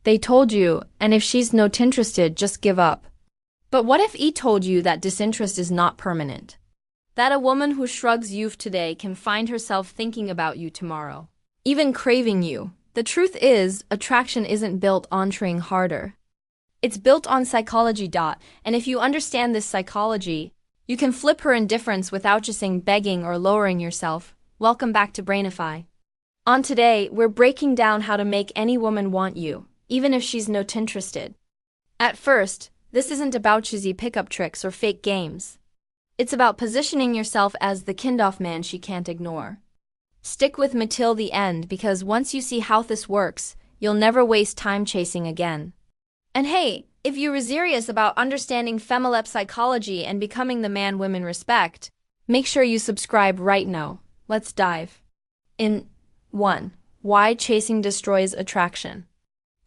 They told you, and if she's not interested, just give up. But what if E told you that disinterest is not permanent? That a woman who shrugs you today can find herself thinking about you tomorrow, even craving you. The truth is, attraction isn't built on trying harder. It's built on psychology. And if you understand this psychology, you can flip her indifference without just saying begging or lowering yourself. Welcome back to Brainify. On today, we're breaking down how to make any woman want you, even if she's not interested. At first, this isn't about cheesy pickup tricks or fake games. It's about positioning yourself as the kind-of man she can't ignore. Stick with me till the end, because once you see how this works, you'll never waste time chasing again. And hey, if you're serious about understanding female psychology and becoming the man women respect, make sure you subscribe right now. Let's dive in. 1. Why chasing destroys attraction.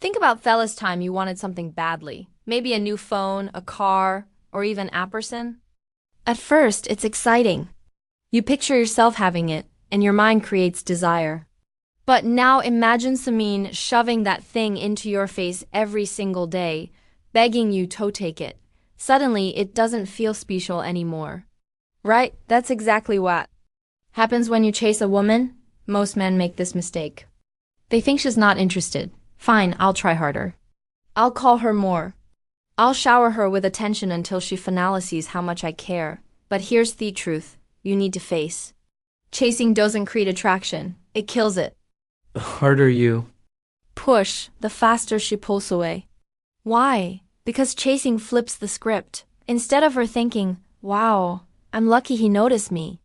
Think about fellas time you wanted something badly. Maybe a new phone, a car, or even ampersand. At first, it's exciting. You picture yourself having it, and your mind creates desire. But now imagine Samin shoving that thing into your face every single day, begging you to take it. Suddenly, it doesn't feel special anymore. Right? That's exactly what happens when you chase a woman. Most men make this mistake. They think she's not interested. Fine, I'll try harder. I'll call her more. I'll shower her with attention until she finally sees how much I care. But here's the truth you need to face. Chasing doesn't create attraction, it kills it. The harder you push, the faster she pulls away. Why? Because chasing flips the script. Instead of her thinking, wow, I'm lucky he noticed me,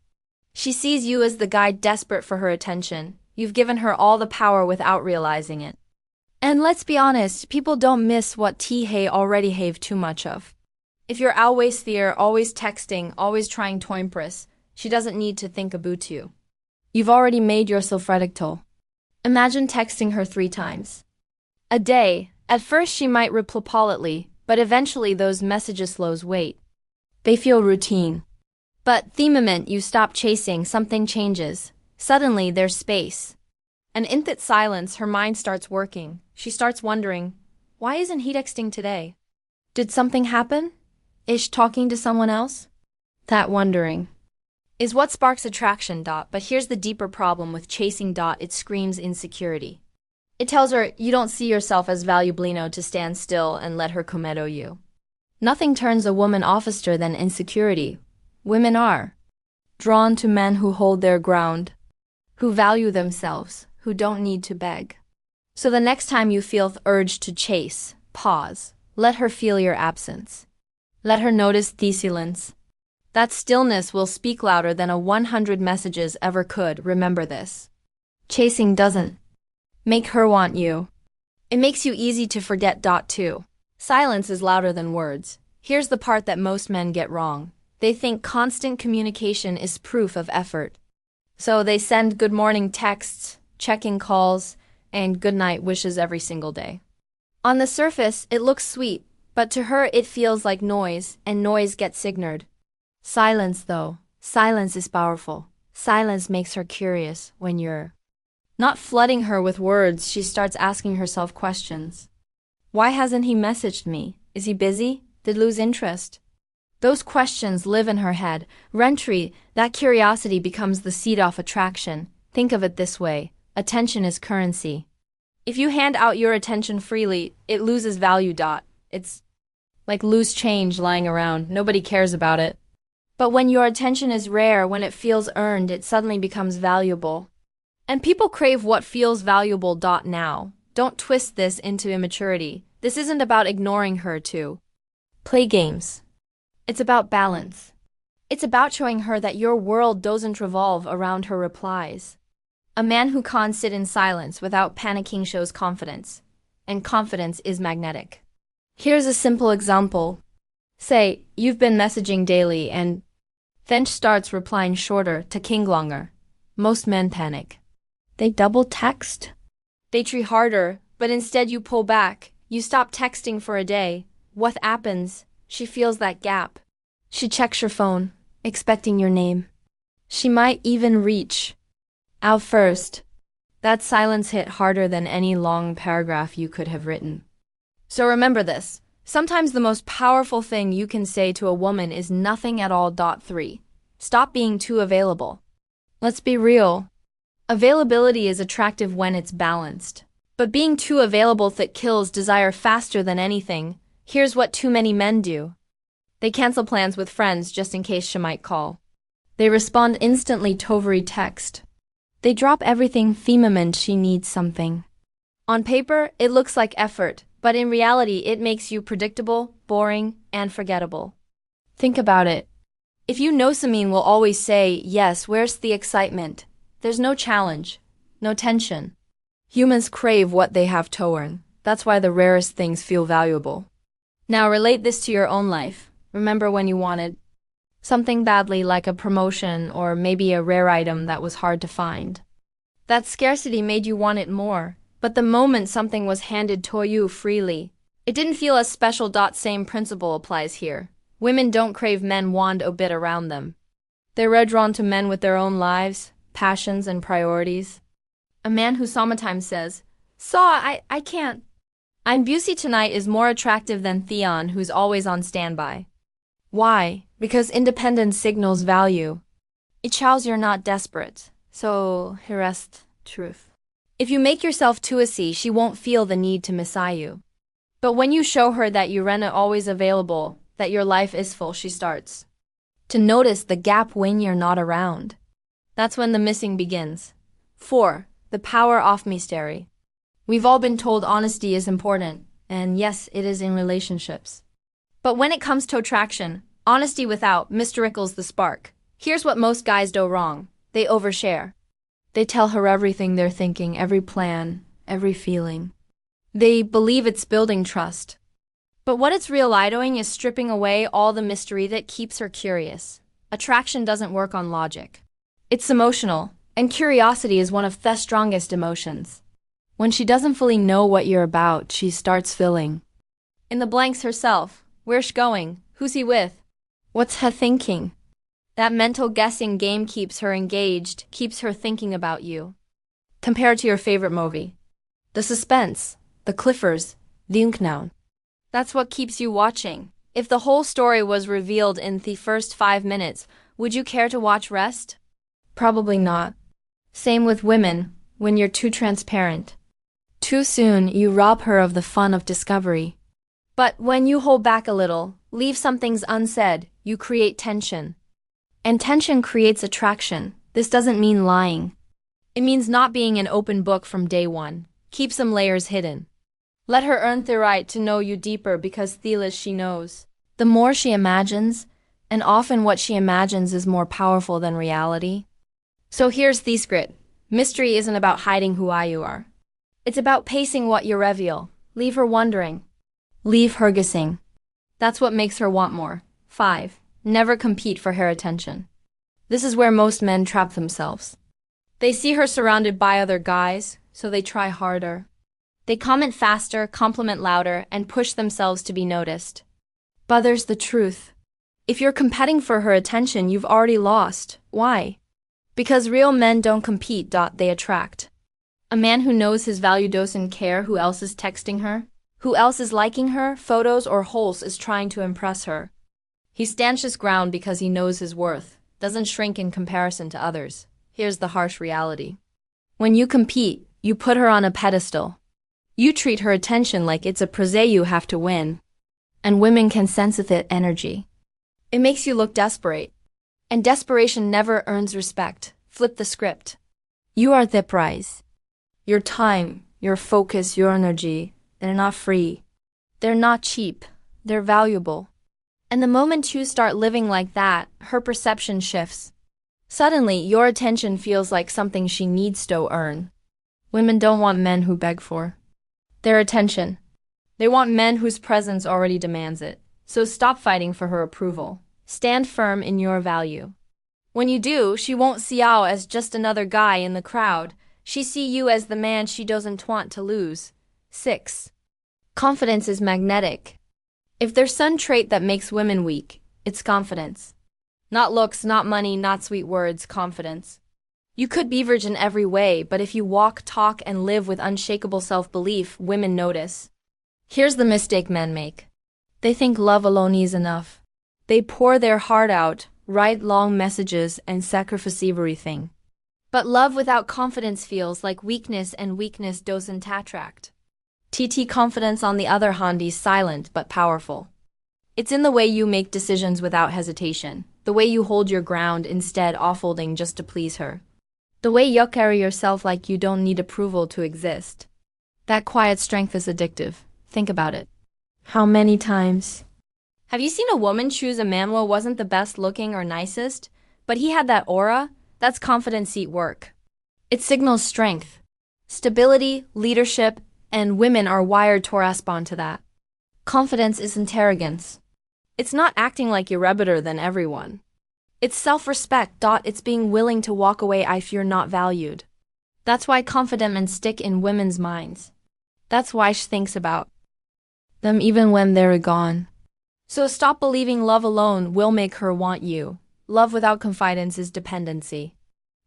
she sees you as the guy desperate for her attention. You've given her all the power without realizing it. And let's be honest, people don't miss what they already have too much of. If you're always there, always texting, always trying to impress, she doesn't need to think about you. You've already made yourself radical. Imagine texting her 3 times a day. At first she might reply politely, but eventually those messages slows weight. They feel routine. But the moment you stop chasing, something changes. Suddenly there's space. And in that silence, her mind starts working. She starts wondering, why isn't he texting today? Did something happen? Is she talking to someone else? That wondering is what sparks attraction. But here's the deeper problem with chasing. It screams insecurity. It tells her you don't see yourself as valuable enough to stand still and let her commando you. Nothing turns a woman off faster than insecurity. Women are drawn to men who hold their ground, who value themselves, who don't need to beg. So the next time you feel the urge to chase, pause. Let her feel your absence. Let her notice the silence. That stillness will speak louder than 100 messages ever could. Remember this. Chasing doesn't make her want you. It makes you easy to forget. Too. Silence is louder than words. Here's the part that most men get wrong. They think constant communication is proof of effort. So they send good morning texts, check-in calls, and good night wishes every single day. On the surface, it looks sweet, but to her it feels like noise, and noise gets ignored. Silence, though. Silence is powerful. Silence makes her curious. When you're not flooding her with words, she starts asking herself questions. Why hasn't he messaged me? Is he busy? Did lose interest? Those questions live in her head, rent-free. That curiosity becomes the seed of attraction. Think of it this way. Attention is currency. If you hand out your attention freely, it loses value. It's like loose change lying around. Nobody cares about it. But when your attention is rare, when it feels earned, it suddenly becomes valuable. And people crave what feels valuable. Now, don't twist this into immaturity. This isn't about ignoring her to play games. It's about balance. It's about showing her that your world doesn't revolve around her replies. A man who can't sit in silence without panicking shows confidence, and confidence is magnetic. Here's a simple example. Say, you've been messaging daily and then starts replying shorter, taking longer. Most men panic. They double text. They try harder, but instead you pull back. You stop texting for a day. What happens? She feels that gap. She checks your phone, expecting your name. She might even reach out first. That silence hit harder than any long paragraph you could have written. So remember this. Sometimes the most powerful thing you can say to a woman is nothing at all. 3. Stop being too available. Let's be real. Availability is attractive when it's balanced. But being too available that kills desire faster than anything. Here's what too many men do. They cancel plans with friends just in case she might call. They respond instantly to every text. They drop everything the moment she needs something. On paper, it looks like effort, but in reality it makes you predictable, boring, and forgettable. Think about it. If you know someone will always say, yes, where's the excitement? There's no challenge, no tension. Humans crave what they have to earn. That's why the rarest things feel valuable. Now relate this to your own life. Remember when you wanted something badly, like a promotion or maybe a rare item that was hard to find. That scarcity made you want it more, but the moment something was handed to you freely, it didn't feel as special. Same principle applies here. Women don't crave men wand a bit around them. They're drawn to men with their own lives, passions, and priorities. A man who sometimes says, I can't. I'm busy tonight is more attractive than Theon, who's always on standby. Why? Because independence signals value. It shows you're not desperate. So, here's truth. If you make yourself too easy, she won't feel the need to miss you. But when you show her that you're always available, that your life is full, she starts to notice the gap when you're not around. That's when the missing begins. 4. The power of mystery. We've all been told honesty is important, and yes, it is in relationships. But when it comes to attraction, honesty without mystericals the spark. Here's what most guys do wrong. They overshare. They tell her everything they're thinking, every plan, every feeling. They believe it's building trust. But what it's really doing is stripping away all the mystery that keeps her curious. Attraction doesn't work on logic. It's emotional, and curiosity is one of the strongest emotions. When she doesn't fully know what you're about, she starts filling in the blanks herself. Where's she going? Who's he with? What's her thinking? That mental guessing game keeps her engaged, keeps her thinking about you. Compared to your favorite movie. The suspense, the cliffers, the unknown. That's what keeps you watching. If the whole story was revealed in the first 5 minutes, would you care to watch rest? Probably not. Same with women, when you're too transparent. Too soon, you rob her of the fun of discovery. But when you hold back a little, leave some things unsaid, you create tension. And tension creates attraction. This doesn't mean lying. It means not being an open book from day one. Keep some layers hidden. Let her earn the right to know you deeper, because the less she knows, the more she imagines, and often what she imagines is more powerful than reality. So here's the secret. Mystery isn't about hiding who you are. It's about pacing what you reveal. Leave her wondering. Leave her guessing. That's what makes her want more. 5. Never compete for her attention. This is where most men trap themselves. They see her surrounded by other guys, so they try harder. They comment faster, compliment louder, and push themselves to be noticed. But there's the truth. If you're competing for her attention, you've already lost. Why? Because real men don't compete, they attract. A man who knows his value doesn't care who else is texting her, who else is liking her, photos or holes is trying to impress her. He stands his ground because he knows his worth, doesn't shrink in comparison to others. Here's the harsh reality. When you compete, you put her on a pedestal. You treat her attention like it's a prize you have to win. And women can sense that energy. It makes you look desperate. And desperation never earns respect. Flip the script. You are the prize. Your time, your focus, your energy, they're not free. They're not cheap. They're valuable. And the moment you start living like that, her perception shifts. Suddenly, your attention feels like something she needs to earn. Women don't want men who beg for their attention. They want men whose presence already demands it. So stop fighting for her approval. Stand firm in your value. When you do, she won't see you as just another guy in the crowd. She see you as the man she doesn't want to lose. 6. Confidence is magnetic. If there's some trait that makes women weak, it's confidence. Not looks, not money, not sweet words, confidence. You could be virgin every way, but if you walk, talk, and live with unshakable self-belief, women notice. Here's the mistake men make. They think love alone is enough. They pour their heart out, write long messages, and sacrifice everything. But love without confidence feels like weakness, and weakness doesn't attract. Confidence, on the other hand, is silent but powerful. It's in the way you make decisions without hesitation, the way you hold your ground instead of folding just to please her. The way you carry yourself like you don't need approval to exist. That quiet strength is addictive. Think about it. How many times have you seen a woman choose a man who wasn't the best looking or nicest, but he had that aura? That's confidence at work. It signals strength, stability, leadership, and women are wired to respond to that. Confidence isn't arrogance. It's not acting like you're better than everyone. It's self-respect. It's being willing to walk away if you're not valued. That's why confident men stick in women's minds. That's why she thinks about them even when they're gone. So stop believing love alone will make her want you. Love without confidence is dependency.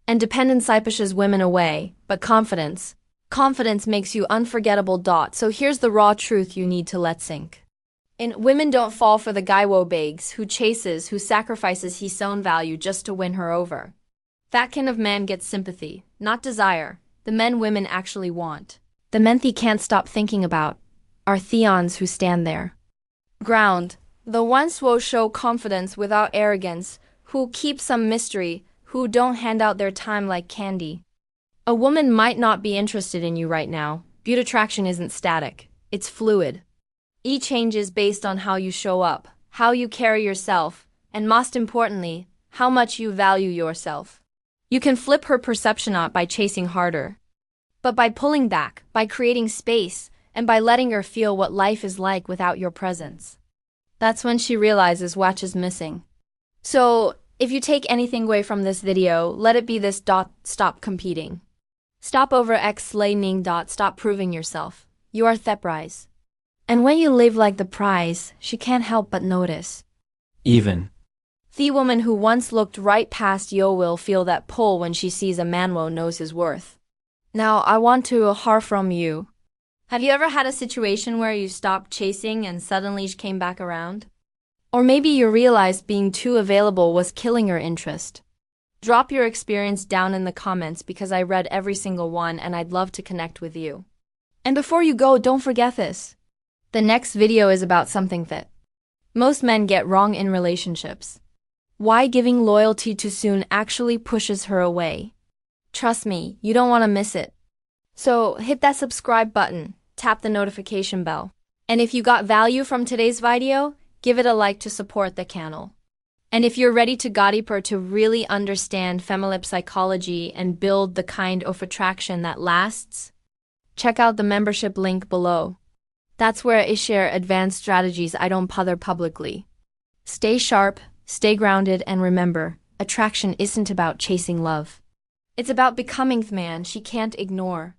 And dependency pushes women away, but confidence makes you unforgettable. So here's the raw truth you need to let sink. Women don't fall for the guy who begs, who chases, who sacrifices his own value just to win her over. That kind of man gets sympathy, not desire, the men women actually want. The men they can't stop thinking about are theons who stand there. Ground, the ones who show confidence without arrogance, who keep some mystery, who don't hand out their time like candy. A woman might not be interested in you right now. Beauty attraction isn't static, it's fluid. It changes based on how you show up, how you carry yourself, and most importantly, how much you value yourself. You can flip her perception not by chasing harder, but by pulling back, by creating space, and by letting her feel what life is like without your presence. That's when she realizes what is missing. So, if you take anything away from this video, let it be this. Stop competing. Stop over-explaining. Stop proving yourself. You are the prize. And when you live like the prize, she can't help but notice. Even. The woman who once looked right past you will feel that pull when she sees a man who knows his worth. Now, I want to hear from you. Have you ever had a situation where you stopped chasing and suddenly she came back around? Or maybe you realized being too available was killing your interest. Drop your experience down in the comments because I read every single one and I'd love to connect with you. And before you go, don't forget this. The next video is about something that most men get wrong in relationships. Why giving loyalty too soon actually pushes her away. Trust me, you don't want to miss it. So hit that subscribe button, tap the notification bell. And if you got value from today's video, give it a like to support the channel. And if you're ready to go deeper to really understand feminine psychology and build the kind of attraction that lasts, check out the membership link below. That's where I share advanced strategies I don't bother publicly. Stay sharp, stay grounded, and remember, attraction isn't about chasing love. It's about becoming the man she can't ignore.